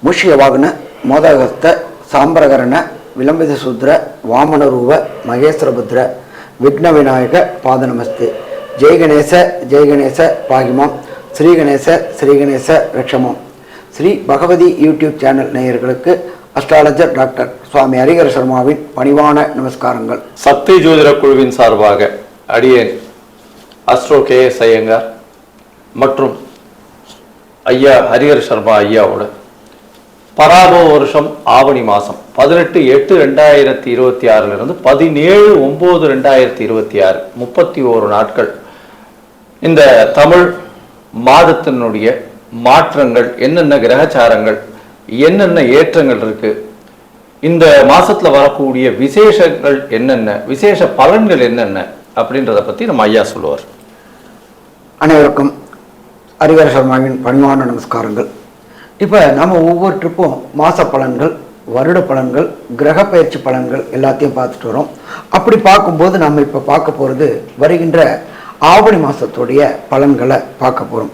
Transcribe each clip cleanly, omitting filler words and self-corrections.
ಮುಷ್ಯವಾಗನ ಮೋದಗಸ್ತ ಸಾಂಬ್ರಕರಣ ವಿಲಂಬಿತ ಶೂದ್ರ ವಾಮನರೂಪ ಮಹೇಶ್ವರಭದ್ರ ವಿಘ್ನ ವಿನಾಯಕ ಪಾದ ನಮಸ್ತೆ. ಜೈ ಗಣೇಶ பாகிமாம். ஸ்ரீ கணேச ரட்சமாம். ஸ்ரீ பகவதி யூடியூப் சேனல் நேயர்களுக்கு அஸ்ட்ராலஜர் டாக்டர் சுவாமி ஹரிஹர சர்மாவின் பணிவான நமஸ்காரங்கள். சக்தி ஜோதிட குழுவின் சார்பாக அடியேன் அஸ்ட்ரோ KS ஐயங்கார் மற்றும் ஐயா ஹரிஹர சர்மா ஐயாவோட பராபோ வருஷம் ஆவணி மாதம் 18/8/2026 17/9/2026 31 நாட்கள் இந்த தமிழ் மாதத்தினுடைய மாற்றங்கள் என்னென்ன, கிரகச்சாரங்கள் என்னென்ன ஏற்றங்கள் இருக்கு, இந்த மாசத்துல வரக்கூடிய விசேஷங்கள் என்னென்ன, விசேஷ பலன்கள் என்னென்ன அப்படின்றத பத்தி நம்ம ஐயா சொல்லுவார். அனைவருக்கும் ஹரிஹர சர்மாவின் பணிவான நமஸ்காரங்கள். இப்போ நம்ம ஒவ்வொரு ட்ரிப்பும் மாத பலன்கள், வருட பலன்கள், கிரக பயிற்சி பலன்கள் எல்லாத்தையும் பார்த்துட்டு வரோம். அப்படி பார்க்கும்போது நம்ம இப்போ பார்க்க போகிறது வருகின்ற ஆவணி மாதத்துடைய பலன்களை பார்க்க போகிறோம்.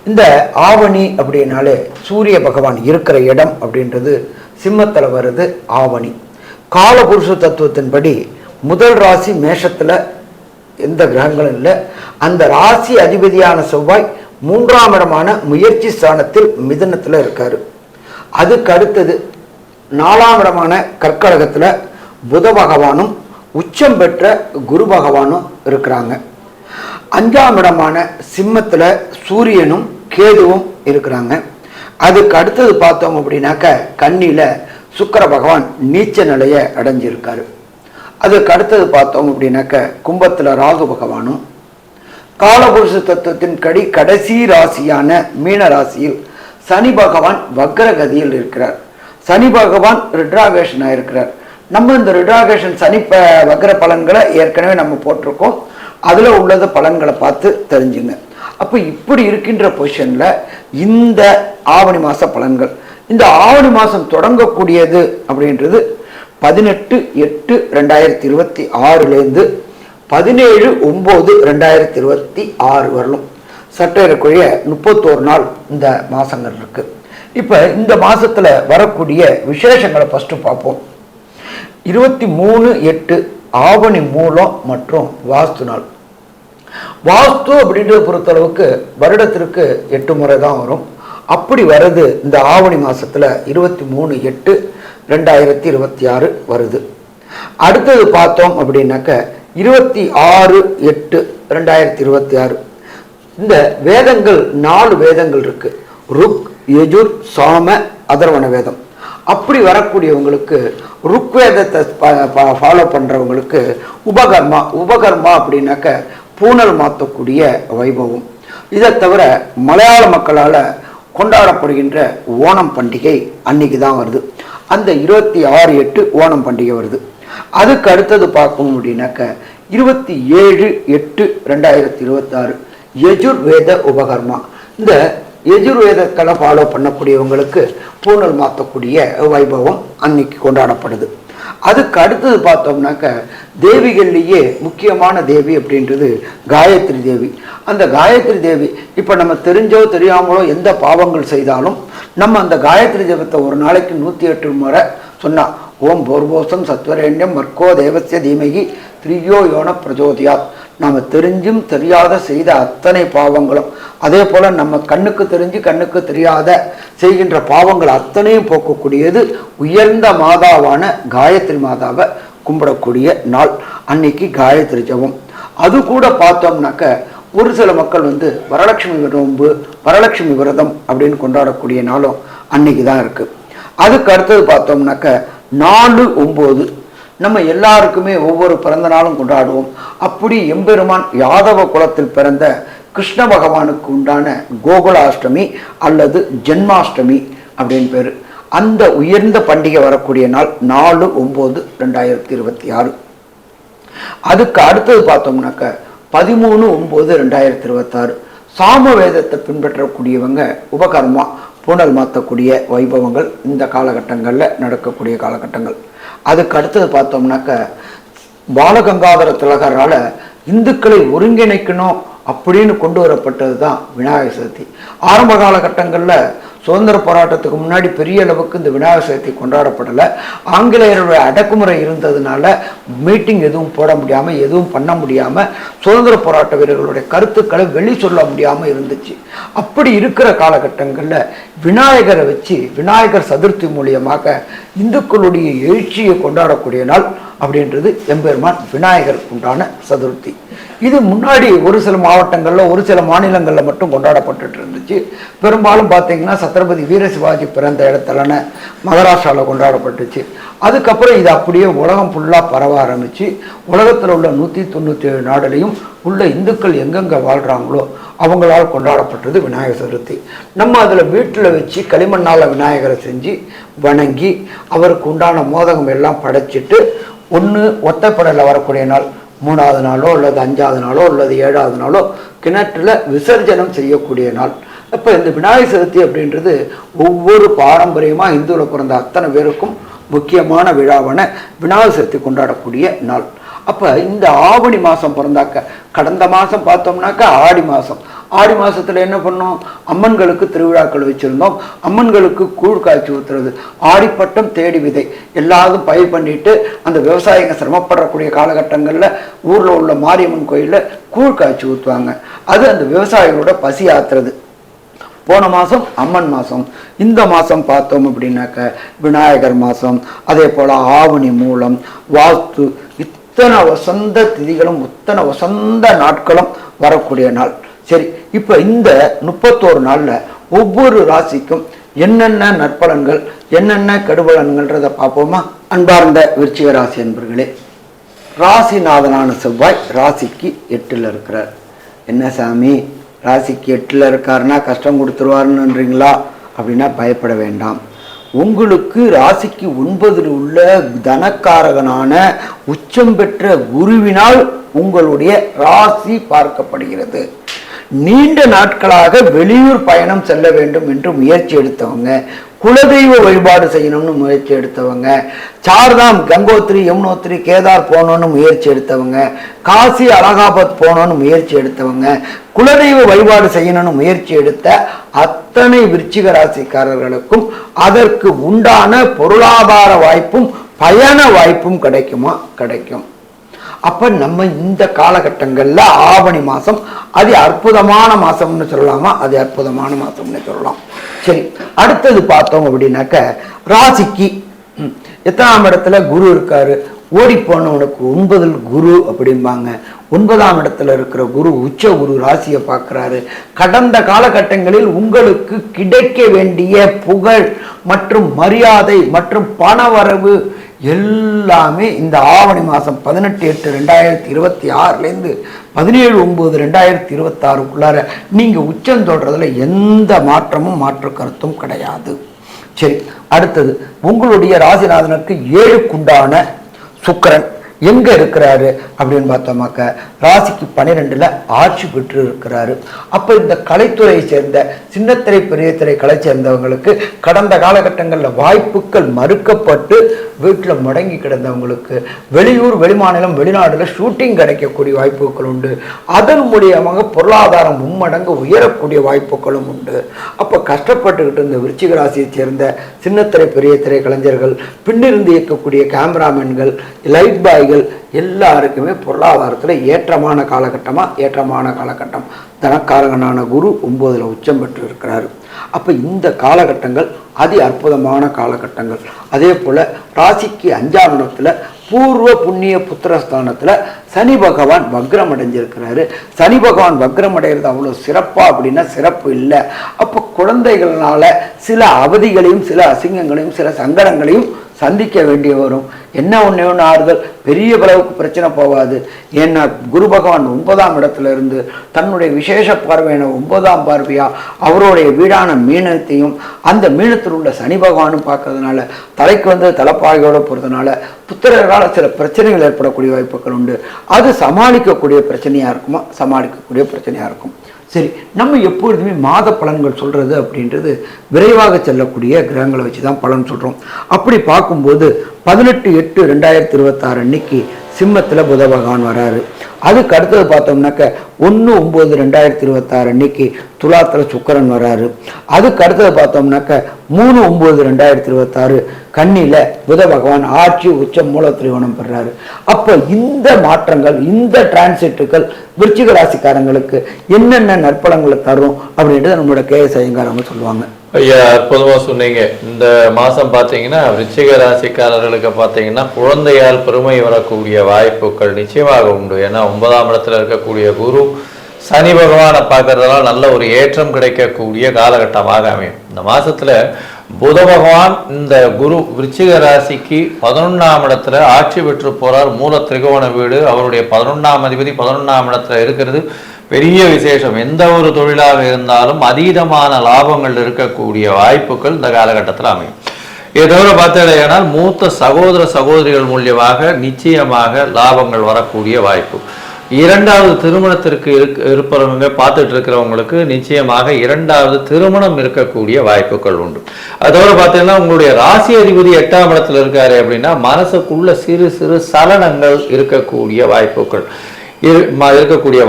இந்த ஆவணி அப்படின்னாலே சூரிய பகவான் இருக்கிற இடம் அப்படின்றது சிம்மத்தில் வருது ஆவணி. காலபுருஷ தத்துவத்தின்படி முதல் ராசி மேஷத்தில் எந்த கிரகங்களும் இல்லை. அந்த ராசி அதிபதியான செவ்வாய் 3ஆம் இடமான முயற்சி ஸ்தானத்தில் மிதுனத்தில் இருக்காரு. அதுக்கு அடுத்தது 4ஆம் இடமான கர்க்கடகத்தில் புத பகவானும் உச்சம் பெற்ற குரு பகவானும் இருக்கிறாங்க. 5ஆம் இடமான சிம்மத்தில் சூரியனும் கேதுவும் இருக்கிறாங்க. அதுக்கு அடுத்தது பார்த்தோம் அப்படின்னாக்க கன்னியில சுக்கிர பகவான் நீச்ச நிலையை அடைஞ்சிருக்காரு. அதுக்கு அடுத்தது பார்த்தோம் அப்படின்னாக்க கும்பத்தில் ராகு பகவானும், காலபுருஷ தத்துவத்தின் கடைசி ராசியான மீன ராசியில் சனி பகவான் வக்ரகதியில் இருக்கிறார். சனி பகவான் ரிட்ராகேஷனாக இருக்கிறார். நம்ம இந்த ரிட்ராகேஷன் சனி வக்ர பலன்களை ஏற்கனவே நம்ம போட்டிருக்கோம். அதில் உள்ளத பலன்களை பார்த்து தெரிஞ்சுங்க. அப்போ இப்படி இருக்கின்ற பொசிஷனில் இந்த ஆவணி மாத பலன்கள், இந்த ஆவணி மாதம் தொடங்கக்கூடியது அப்படின்றது 18/8/2026 17/9/2026 வரலும் சற்றேறக்குரிய 31 நாள் இந்த மாதங்கள் இருக்கு. இப்போ இந்த மாதத்தில் வரக்கூடிய விசேஷங்களை ஃபஸ்ட்டு பார்ப்போம். 23/8 ஆவணி மூலம் மற்றும் வாஸ்து நாள். வாஸ்து அப்படின்றத பொறுத்தளவுக்கு வருடத்திற்கு 8 முறை தான் வரும். அப்படி வருது இந்த ஆவணி மாதத்தில் 23/8/2026 வருது. அடுத்தது பார்த்தோம் அப்படின்னாக்க 26/8/2026 இந்த வேதங்கள் 4 வேதங்கள் இருக்கு. ருக், யஜுர், சாம, அதர்வண வேதம். அப்படி வரக்கூடியவங்களுக்கு ருக் வேதத்தை ஃபாலோ பண்ணுறவங்களுக்கு உபகர்மா அப்படின்னாக்க பூனல் மாற்றக்கூடிய வைபவம். இதை தவிர மலையாள மக்களால் கொண்டாடப்படுகின்ற ஓணம் பண்டிகை அன்னைக்கு தான் வருது. அந்த 26/8 ஓணம் பண்டிகை வருது. அதுக்கு அடுத்தது பார்க்கணும் அப்படின்னாக்க 27/8/2026 யஜுர்வேத உபகர்மா. இந்த யஜுர்வேதக்களை ஃபாலோ பண்ணக்கூடியவங்களுக்கு பூனல் மாற்றக்கூடிய வைபவம் அன்னைக்கு கொண்டாடப்படுது. அதுக்கு அடுத்தது பார்த்தோம்னாக்க தேவிகள்லேயே முக்கியமான தேவி அப்படின்றது காயத்ரி தேவி. அந்த காயத்ரி தேவி இப்போ நம்ம தெரிஞ்சோ தெரியாமலோ எந்த பாவங்கள் செய்தாலும் நம்ம அந்த காயத்ரி தேவத்தை ஒரு நாளைக்கு 108 முறை சொன்னால் ஓம் போர்போசம் சத்வரேண்யம் மர்க்கோ தேவசிய தீமகி திரியோ யோன பிரஜோதியாத், நாம் தெரிஞ்சும் தெரியாத செய்த அத்தனை பாவங்களும், அதே போல் நம்ம கண்ணுக்கு தெரிஞ்சு கண்ணுக்கு தெரியாத செய்கின்ற பாவங்கள் அத்தனையும் போக்கக்கூடியது உயர்ந்த மாதாவான காயத்ரி மாதாவை கும்பிடக்கூடிய நாள் அன்னைக்கு காயத்ரி ஜபம். அது கூட பார்த்தோம்னாக்க ஒரு சில மக்கள் வரலட்சுமி நோன்பு, வரலட்சுமி விரதம் அப்படின்னு கொண்டாடக்கூடிய நாளும் அன்னைக்கு தான் இருக்குது. அதுக்கு அடுத்தது பார்த்தோம்னாக்க 4/9 நம்ம எல்லாருக்குமே ஒவ்வொரு பிறந்த நாளும் கொண்டாடுவோம். அப்படி எம்பெருமான் யாதவ குலத்தில் பிறந்த கிருஷ்ண பகவானுக்கு உண்டான கோகுலாஷ்டமி அல்லது ஜென்மாஷ்டமி அப்படின்னு பேர். அந்த உயர்ந்த பண்டிகை வரக்கூடிய நாள் 4/9/2026. அதுக்கு அடுத்தது பார்த்தோம்னாக்க 13/9/2026 சாம வேதத்தை பின்பற்றக்கூடியவங்க உபகர்மா பூனல் மாற்றக்கூடிய வைபவங்கள் இந்த காலகட்டங்களில் நடக்கக்கூடிய காலகட்டங்கள். அதுக்கு அடுத்தது பார்த்தோம்னாக்க பாலகங்காதர திலகரால் இந்துக்களை ஒருங்கிணைக்கணும் அப்படின்னு கொண்டு வரப்பட்டது தான் விநாயகர் சதுர்த்தி. ஆரம்ப காலகட்டங்களில் சுதந்திர போராட்டத்துக்கு முன்னாடி பெரிய அளவுக்கு இந்த விநாயகர் சதுர்த்தி கொண்டாடப்படலை. ஆங்கிலேயருடைய அடக்குமுறை இருந்ததுனால மீட்டிங் எதுவும் போட முடியாமல் எதுவும் பண்ண முடியாமல் சுதந்திர போராட்ட வீரர்களுடைய கருத்துக்களை வெளி சொல்ல முடியாமல் இருந்துச்சு. அப்படி இருக்கிற காலகட்டங்களில் விநாயகரை வச்சு விநாயகர் சதுர்த்தி மூலியமாக இந்துக்களுடைய எழுச்சியை கொண்டாடக்கூடிய நாள் அப்படின்றது எம்பெருமான் விநாயகருக்கு உண்டான சதுர்த்தி. இது முன்னாடி ஒரு சில மாவட்டங்களில் ஒரு சில மாநிலங்களில் மட்டும் கொண்டாடப்பட்டு இருந்துச்சு. பெரும்பாலும் பார்த்தீங்கன்னா சத்ரபதி வீர சிவாஜி பிறந்த இடத்துலன மகாராஷ்டிராவில் கொண்டாடப்பட்டுச்சு. அதுக்கப்புறம் இது அப்படியே உலகம் ஃபுல்லாக பரவ ஆரம்பிச்சு உலகத்தில் உள்ள 197 நாடுலையும் உள்ள இந்துக்கள் எங்கெங்கே வாழ்கிறாங்களோ அவங்களால் கொண்டாடப்பட்டது விநாயகர் சதுர்த்தி. நம்ம அதில் வீட்டில் வச்சு களிமண்ணால் விநாயகரை செஞ்சு வணங்கி அவருக்கு உண்டான மோதகம் எல்லாம் படைச்சிட்டு ஒன்று ஒத்தைப்படையில் வரக்கூடிய நாள் 3வது நாளோ அல்லது 5வது நாளோ அல்லது 7வது நாளோ கிணற்றுல விசர்ஜனம் செய்யக்கூடிய நாள். அப்போ இந்த விநாயகர் சதுர்த்தி அப்படின்றது ஒவ்வொரு பாரம்பரியமாக இந்துவில் பிறந்த அத்தனை பேருக்கும் முக்கியமான விழாவான விநாயகர் சதுர்த்தி கொண்டாடக்கூடிய நாள். அப்போ இந்த ஆவணி மாதம் பிறந்தாக்க கடந்த மாதம் பார்த்தோம்னாக்கா ஆடி மாதத்தில் என்ன பண்ணோம், அம்மன்களுக்கு திருவிழாக்கள் வச்சுருந்தோம். அம்மன்களுக்கு கூழ் காய்ச்சி ஊற்றுறது, ஆடிப்பட்டம் தேடி விதை எல்லாரும் பயிர் பண்ணிட்டு அந்த விவசாயிங்க சிரமப்படக்கூடிய காலகட்டங்களில் ஊரில் உள்ள மாரியம்மன் கோயிலில் கூழ் காய்ச்சி ஊற்றுவாங்க. அது அந்த விவசாயிகளோட பசி ஆத்துறது. போன மாதம் அம்மன் மாதம், இந்த மாதம் பார்த்தோம் அப்படின்னாக்க விநாயகர் மாதம், அதே போல் ஆவணி மூலம், வாஸ்து, இத்தனை வசந்த திதிகளும் இத்தனை வசந்த நாட்களும் வரக்கூடிய நாள். சரி, இப்போ இந்த 31 நாளில் ஒவ்வொரு ராசிக்கும் என்னென்ன நற்பலன்கள் என்னென்ன கெடுபலன்கள்ன்றதை பார்ப்போமா? அன்பார்ந்த விருச்சிக ராசி என்பர்களே, ராசிநாதனான செவ்வாய் ராசிக்கு 8ல் இருக்கிறார். என்ன சாமி, ராசிக்கு 8ல் இருக்காருன்னா கஷ்டம் கொடுத்துருவாருன்றீங்களா அப்படின்னா பயப்பட வேண்டாம். உங்களுக்கு ராசிக்கு 9ல் உள்ள தனக்காரகனான உச்சம் பெற்ற குருவினால் உங்களுடைய ராசி பார்க்கப்படுகிறது. நீண்ட நாட்களாக வெளியூர் பயணம் செல்ல வேண்டும் என்று முயற்சி எடுத்தவங்க, குலதெய்வ வழிபாடு செய்யணும்னு முயற்சி எடுத்தவங்க, சார்தாம் கங்கோத்ரி யமுனோத்ரி கேதார் போகணும்னு முயற்சி எடுத்தவங்க, காசி அலகாபாத் போகணும்னு முயற்சி எடுத்தவங்க, குலதெய்வ வழிபாடு செய்யணும்னு முயற்சி எடுத்த அத்தனை விருச்சிக ராசிக்காரர்களுக்கும் அதற்கு உண்டான பொருளாதார வாய்ப்பும் பயண வாய்ப்பும் கிடைக்கும். அப்ப நம்ம இந்த காலகட்டங்கள்ல ஆவணி மாசம் அது அற்புதமான மாசம்னு சொல்லலாமா? அது அற்புதமான மாசம்னு சொல்லலாம். சரி, அடுத்தது பார்த்தோம் அப்படின்னாக்க ராசிக்கு எத்தனாம் இடத்துல குரு இருக்காரு? ஓடி போனவனுக்கு 9ல் குரு அப்படிம்பாங்க. 9ஆம் இடத்துல இருக்கிற குரு உச்ச குரு ராசியை பார்க்கிறாரு. கடந்த காலகட்டங்களில் உங்களுக்கு கிடைக்க வேண்டிய புகழ் மற்றும் மரியாதை மற்றும் பணவரவு எல்லாமே இந்த ஆவணி மாதம் 18/8/2026 17/9/2026 நீங்கள் உச்சம் சொல்றதுல எந்த மாற்று கருத்தும் கிடையாது. சரி, அடுத்தது உங்களுடைய ராசிநாதனுக்கு 7க்குண்டான சுக்கிரன் எங்க இருக்கிறாரு அப்படின்னு பார்த்தோமாக்க ராசிக்கு 12ல் ஆட்சி பெற்று இருக்கிறாரு. அப்ப இந்த கலைத்துறையை சேர்ந்த சின்னத்திரை பெரிய திரை கலை சேர்ந்தவங்களுக்கு கடந்த காலகட்டங்களில் வாய்ப்புகள் மறுக்கப்பட்டு வீட்டில் முடங்கி கிடந்தவங்களுக்கு வெளியூர் வெளிமாநிலம் வெளிநாடுல ஷூட்டிங் கிடைக்கக்கூடிய வாய்ப்புகள் உண்டு. அதன் மூலியமாக பொருளாதாரம் மும்மடங்கு உயரக்கூடிய வாய்ப்புகளும் உண்டு. அப்போ கஷ்டப்பட்டுக்கிட்டு இருந்த விருச்சிக ராசியை சேர்ந்த சின்னத்திரை பெரிய திரை கலைஞர்கள், பின்னிருந்து இயக்கக்கூடிய கேமராமேன்கள், லைட் பாய் எல்லாருக்குமே பொருளாதாரத்தில் ஏற்றமான காலகட்டம். தனக்காரகனான குரு 9ல் உச்சம் பெற்று இருக்கிறாரு. அப்ப இந்த காலகட்டங்கள் அதி அற்புதமான காலகட்டங்கள். அதே போல ராசிக்கு 5ஆம் இடத்துல பூர்வ புண்ணிய புத்திரஸ்தானத்துல சனி பகவான் வக்ரம் அடைஞ்சிருக்கிறாரு. சனி பகவான் வக்ரம் அடைகிறது அவ்வளோ சிறப்பா அப்படின்னா சிறப்பு இல்லை. அப்போ குழந்தைகளால சில அவதிகளையும் சில அசிங்கங்களையும் சில சங்கடங்களையும் சந்திக்க வேண்டிய வரும். என்ன ஒன்று ஆறுதல், பெரிய அளவுக்கு பிரச்சனை போகாது. ஏன்னா குரு பகவான் 9ஆம் இடத்துல இருந்து தன்னுடைய விசேஷ பார்வையான 9ஆம் பார்வையா அவருடைய வீடான மீனத்தையும் அந்த மீனத்தில் உள்ள சனி பகவானும் பார்க்கறதுனால தலைக்கு வந்து தலைப்பாகையோட போகிறதுனால புத்திரர்களால் சில பிரச்சனைகள் ஏற்படக்கூடிய வாய்ப்புகள் உண்டு. அது சமாளிக்கக்கூடிய பிரச்சனையா இருக்கும். சரி, நம்ம எப்பொழுதுமே மாத பலன்கள் சொல்றது அப்படின்றது விரைவாக செல்லக்கூடிய கிரகங்களை வச்சு தான் பலன் சொல்றோம். அப்படி பார்க்கும்போது 18/8/2026 அன்னைக்கு சிம்மத்துல புத பகவான் வராரு. அதுக்கு அடுத்தது பார்த்தோம்னாக்க 1/9/2026 அன்னைக்கு துலாத்தில் சுக்கிரன் வராரு. அதுக்கு அடுத்தது பார்த்தோம்னாக்க 3/9/2026 கன்னியில் புத பகவான் ஆட்சி உச்ச மூல திரிகோணம் பெறாரு. அப்போ இந்த மாற்றங்கள், இந்த டிரான்சிட்டுகள் விருச்சிக ராசிக்காரங்களுக்கு என்னென்ன நற்பலங்களை தரும் அப்படின்றது நம்மளோட கேஎஸ் ஐயங்கார் அவங்க சொல்லுவாங்க. ஐயா, அற்புதமாக சொன்னீங்க. இந்த மாதம் பார்த்தீங்கன்னா விருச்சிக ராசிக்காரர்களுக்கு பார்த்தீங்கன்னா குழந்தையால் பெருமை வரக்கூடிய வாய்ப்புகள் நிச்சயமாக உண்டு. ஏன்னா 9ஆம் இடத்துல இருக்கக்கூடிய குரு சனி பகவானை பார்க்கறதுனால நல்ல ஒரு ஏற்றம் கிடைக்கக்கூடிய காலகட்டமாக அமையும். இந்த மாதத்தில் புத பகவான் இந்த குரு விருச்சிக ராசிக்கு 11ஆம் இடத்துல ஆட்சி பெற்று போகிறார். மூல திரிகோண வீடு, அவருடைய 11ஆம் அதிபதி 11ஆம் இடத்துல இருக்கிறது பெரிய விசேஷம். எந்த ஒரு தொழிலாக இருந்தாலும் அதீதமான லாபங்கள் இருக்கக்கூடிய வாய்ப்புகள் இந்த காலகட்டத்தில் அமையும். இதை தவிர பார்த்தீங்கன்னா மூத்த சகோதர சகோதரிகள் மூலியமாக நிச்சயமாக லாபங்கள் வரக்கூடிய வாய்ப்பு. இரண்டாவது திருமணத்திற்கு இருப்பவங்க பார்த்துட்டு இருக்கிறவங்களுக்கு நிச்சயமாக இரண்டாவது திருமணம் இருக்கக்கூடிய வாய்ப்புகள் உண்டு. அதோட பார்த்தீங்கன்னா உங்களுடைய ராசி அதிபதி 8ஆம் இடத்துல இருக்காரு அப்படின்னா மனசுக்குள்ள சிறு சிறு சலனங்கள் இருக்கக்கூடிய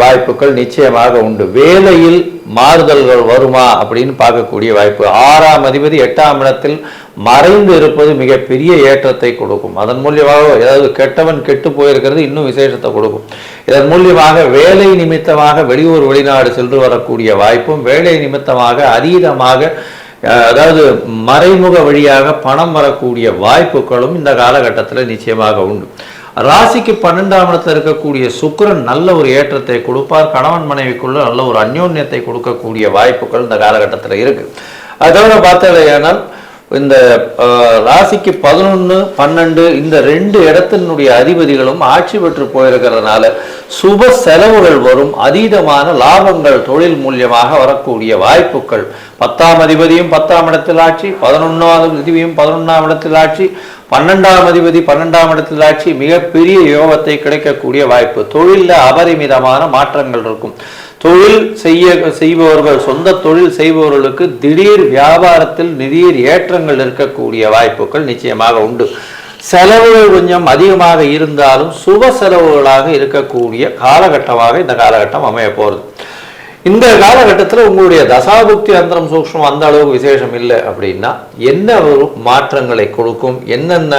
வாய்ப்புகள் நிச்சயமாக உண்டு. வேலையில் மாறுதல்கள் வருமா அப்படின்னு பார்க்கக்கூடிய வாய்ப்பு. 6ஆம் அதிபதி 8ஆம் இடத்தில் மறைந்து இருப்பது மிகப்பெரிய ஏற்றத்தை கொடுக்கும். அதன் மூலியமாக ஏதாவது கெட்டவன் கெட்டு போயிருக்கிறது இன்னும் விசேஷத்தை கொடுக்கும். இதன் மூலியமாக வேலை நிமித்தமாக வெளியூர் வெளிநாடு சென்று வரக்கூடிய வாய்ப்பும், வேலை நிமித்தமாக அதீதமாக அதாவது மறைமுக வழியாக பணம் வரக்கூடிய வாய்ப்புகளும் இந்த காலகட்டத்தில் நிச்சயமாக உண்டு. ராசிக்கு 12ஆம் இடத்துல இருக்கக்கூடிய சுக்கிரன் நல்ல ஒரு ஏற்றத்தை கொடுப்பார். கணவன் மனைவிக்குள்ள நல்ல ஒரு அந்யோன்யத்தை கொடுக்கக்கூடிய வாய்ப்புகள் இந்த காலகட்டத்தில் இருக்கு. அதோட பார்த்தீங்கன்னா இந்த ராசிக்கு 11, 12 இந்த 2 இடத்தினுடைய அதிபதிகளும் ஆட்சி பெற்று போயிருக்கிறதுனால சுப செலவுகள் வரும். அதீதமான லாபங்கள் தொழில் மூலியமாக வரக்கூடிய வாய்ப்புகள். 10ஆம் அதிபதியும் 10ஆம் இடத்தில் ஆட்சி, 11ஆம் அதிபதியும் 11ஆம் இடத்தில் ஆட்சி, 12ஆம் அதிபதி 12ஆம் இடத்தில் ஆட்சி மிகப்பெரிய யோகத்தை கிடைக்கக்கூடிய வாய்ப்பு. தொழிலில் அபரிமிதமான மாற்றங்கள் இருக்கும். தொழில் செய்பவர்கள், சொந்த தொழில் செய்பவர்களுக்கு திடீர் வியாபாரத்தில் திடீர் ஏற்றங்கள் இருக்கக்கூடிய வாய்ப்புகள் நிச்சயமாக உண்டு. செலவுகள் கொஞ்சம் அதிகமாக இருந்தாலும் சுப செலவுகளாக இருக்கக்கூடிய காலகட்டமாக இந்த காலகட்டம் அமைய போகிறது. இந்த காலகட்டத்தில் உங்களுடைய தசாபுக்தி அந்தரம் சூக்ஷ்மம் அந்த அளவுக்கு விசேஷம் இல்லை அப்படின்னா என்ன ஒரு மாற்றங்களை கொடுக்கும், என்னென்ன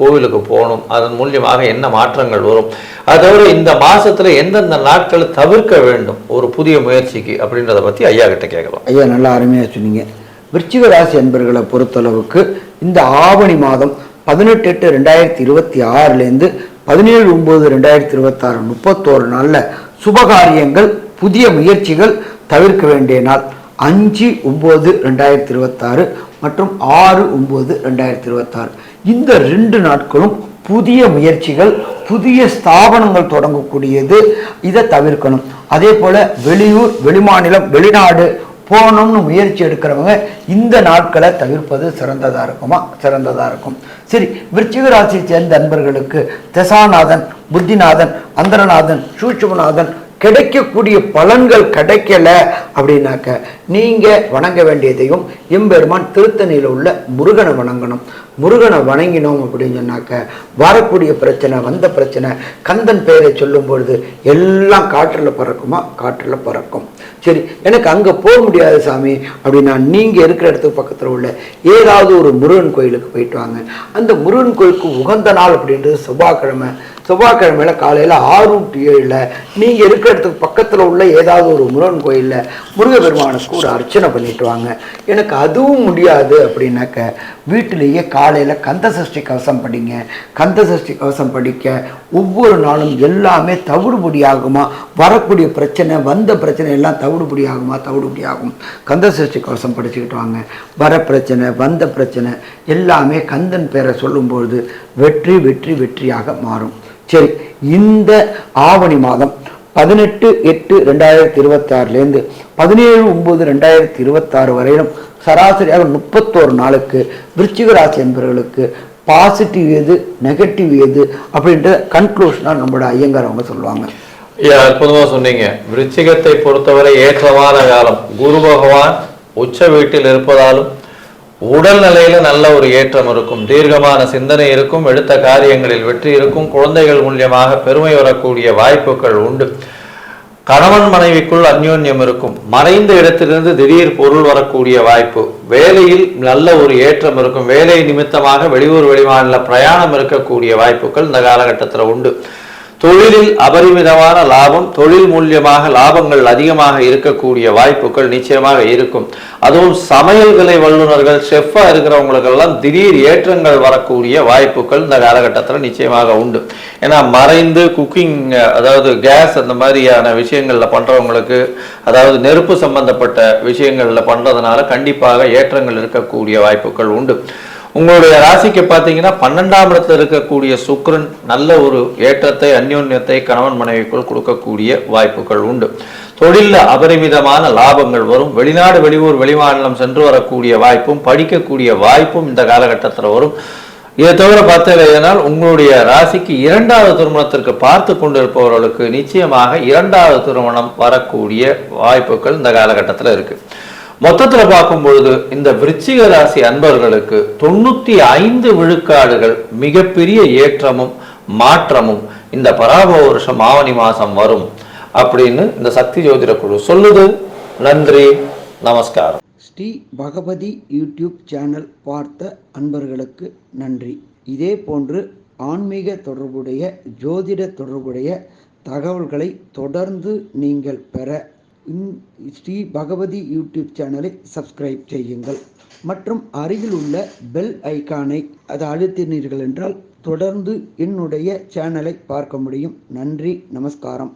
கோவிலுக்கு போகணும், அதன் மூலியமாக என்ன மாற்றங்கள் வரும், அதோட இந்த மாசத்துல எந்தெந்த நாட்களை தவிர்க்க வேண்டும் ஒரு புதிய முயற்சிக்கு அப்படின்றத பத்தி ஐயா கிட்ட கேட்கலாம். ஐயா நல்லா அருமையா சொன்னீங்க. விருச்சிக ராசி அன்பர்களை பொறுத்தளவுக்கு இந்த ஆவணி மாதம் 18/8/2026 17/9/2026 31 நாள்ல சுபகாரியங்கள், புதிய முயற்சிகள் தவிர்க்க வேண்டிய நாள் 5/9/2026 மற்றும் 6/9/2026. இந்த 2 நாட்களும் புதிய முயற்சிகள், புதிய ஸ்தாபனங்கள் தொடங்கக்கூடியது. இதை தவிர்க்கணும். அதே போல வெளியூர், வெளிமாநிலம், வெளிநாடு போகணும்னு முயற்சி எடுக்கிறவங்க இந்த நாட்களை தவிர்ப்பது சிறந்ததா இருக்கும். சரி, விருச்சிக ராசியை சேர்ந்த அன்பர்களுக்கு தசாநாதன், புத்திநாதன், அந்தரநாதன், சூட்சுமநாதன் கிடைக்கக்கூடிய பலன்கள் கிடைக்கல அப்படின்னாக்க நீங்க வணங்க வேண்டியதையும் எம்பெருமான் திருத்தணியில் உள்ள முருகனை வணங்கணும். முருகனை வணங்கினோம் அப்படின்னு சொன்னாக்க வரக்கூடிய பிரச்சனை, வந்த பிரச்சனை, கந்தன் பெயரை சொல்லும் பொழுது எல்லாம் காற்றில் பறக்கும். சரி, எனக்கு அங்கே போக முடியாது சாமி அப்படின்னா நீங்கள் இருக்கிற இடத்துக்கு பக்கத்தில் உள்ள ஏதாவது ஒரு முருகன் கோயிலுக்கு போயிட்டு வாங்க. அந்த முருகன் கோயிலுக்கு உகந்த நாள் அப்படின்றது செவ்வாய்க்கிழமையில காலையில் 6 to 7 நீங்கள் இருக்கிற இடத்துக்கு பக்கத்தில் உள்ள ஏதாவது ஒரு முருகன் கோயிலில் முருகப்பெருமானுக்கு ஒரு அர்ச்சனை பண்ணிட்டு வாங்க. எனக்கு அதுவும் முடியாது அப்படின்னாக்க வீட்டிலேயே காலையில் கந்தசஷ்டி கவசம் படிங்க. கந்தசஷ்டி கவசம் படிக்க ஒவ்வொரு நாளும் எல்லாமே தவிடுபடியாகுமா, வரக்கூடிய பிரச்சனை, வந்த பிரச்சனை எல்லாம் தவிடுபடியாகும். கந்தசஷ்டி கவசம் படிச்சுக்கிட்டு வாங்க. வர பிரச்சனை, வந்த பிரச்சனை எல்லாமே கந்தன் பேரை சொல்லும்பொழுது வெற்றியாக மாறும். சரி, இந்த ஆவணி மாதம் 18/8/2026 17/9/2026 வரையிலும் சராசரியாக 31 நாளுக்கு விருச்சிக ராசி என்பவர்களுக்கு பாசிட்டிவ் எது, நெகட்டிவ் எது அப்படின்ற கன்க்ளூஷனா நம்மளோட ஐயங்கார் அவங்க சொல்லுவாங்க. அற்புதமா சொன்னீங்க. விருச்சிகத்தை பொறுத்தவரை ஏற்றமான காலம். குரு பகவான் உச்ச வீட்டில் இருப்பதாலும் உடல்நிலையில நல்ல ஒரு ஏற்றம் இருக்கும், தீர்க்கமான சிந்தனை இருக்கும், எடுத்த காரியங்களில் வெற்றி இருக்கும், குழந்தைகள் மூலியமாக பெருமை வரக்கூடிய வாய்ப்புகள் உண்டு. கணவன் மனைவிக்குள் அந்யோன்யம் இருக்கும், மறைந்த இடத்திலிருந்து திடீர் பொருள் வரக்கூடிய வாய்ப்பு, வேலையில் நல்ல ஒரு ஏற்றம் இருக்கும், வேலை நிமித்தமாக வெளியூர் வெளிமாநில பிரயாணம் இருக்கக்கூடிய வாய்ப்புகள் இந்த காலகட்டத்தில் உண்டு. தொழிலில் அபரிமிதமான லாபம், தொழில் மூலியமாக லாபங்கள் அதிகமாக இருக்கக்கூடிய வாய்ப்புகள் நிச்சயமாக இருக்கும். அதுவும் சமையல்கலை வல்லுநர்கள், ஷெஃபா இருக்கிறவங்களுக்கெல்லாம் திடீர் ஏற்றங்கள் வரக்கூடிய வாய்ப்புகள் இந்த காலகட்டத்தில் நிச்சயமாக உண்டு. ஏன்னா மறைந்து குக்கிங், அதாவது கேஸ் அந்த மாதிரியான விஷயங்களில் பண்ணுறவங்களுக்கு, அதாவது நெருப்பு சம்பந்தப்பட்ட விஷயங்களில் பண்ணுறதுனால கண்டிப்பாக ஏற்றங்கள் இருக்கக்கூடிய வாய்ப்புகள் உண்டு. உங்களுடைய ராசிக்கு பார்த்தீங்கன்னா 12ஆம் இடத்துல இருக்கக்கூடிய சுக்கிரன் நல்ல ஒரு ஏற்றத்தை, அந்யோன்யத்தை கணவன் மனைவிக்குள் கொடுக்கக்கூடிய வாய்ப்புகள் உண்டு. தொழிலில் அபரிமிதமான லாபங்கள் வரும், வெளிநாடு வெளியூர் வெளிமாநிலம் சென்று வரக்கூடிய வாய்ப்பும் படிக்கக்கூடிய வாய்ப்பும் இந்த காலகட்டத்தில் வரும். இதை தவிர பார்த்தீங்கன்னா உங்களுடைய ராசிக்கு 2வது திருமணத்திற்கு பார்த்து கொண்டிருப்பவர்களுக்கு நிச்சயமாக 2வது திருமணம் வரக்கூடிய வாய்ப்புகள் இந்த காலகட்டத்தில் இருக்கு. மொத்தத்தில் பார்க்கும் பொழுது இந்த விருச்சிக ராசி அன்பர்களுக்கு 95 விழுக்காடுகள் மிகப்பெரிய ஏற்றமும் மாற்றமும் இந்த பராபவ வருஷம் ஆவணி மாசம் வரும் அப்படின்னு இந்த சக்தி ஜோதிட குழு சொல்லுது. நன்றி, நமஸ்காரம். ஸ்ரீ பகவதி யூடியூப் சேனல் பார்த்த அன்பர்களுக்கு நன்றி. இதே போன்று ஆன்மீக தொடர்புடைய, ஜோதிட தொடர்புடைய தகவல்களை தொடர்ந்து நீங்கள் பெற ஸ்ரீ பகவதி யூடியூப் சேனலை சப்ஸ்கிரைப் செய்யுங்கள் மற்றும் அருகில் உள்ள பெல் ஐக்கானை அதை அழுத்தினீர்கள் என்றால் தொடர்ந்து என்னுடைய சேனலை பார்க்க முடியும். நன்றி, நமஸ்காரம்.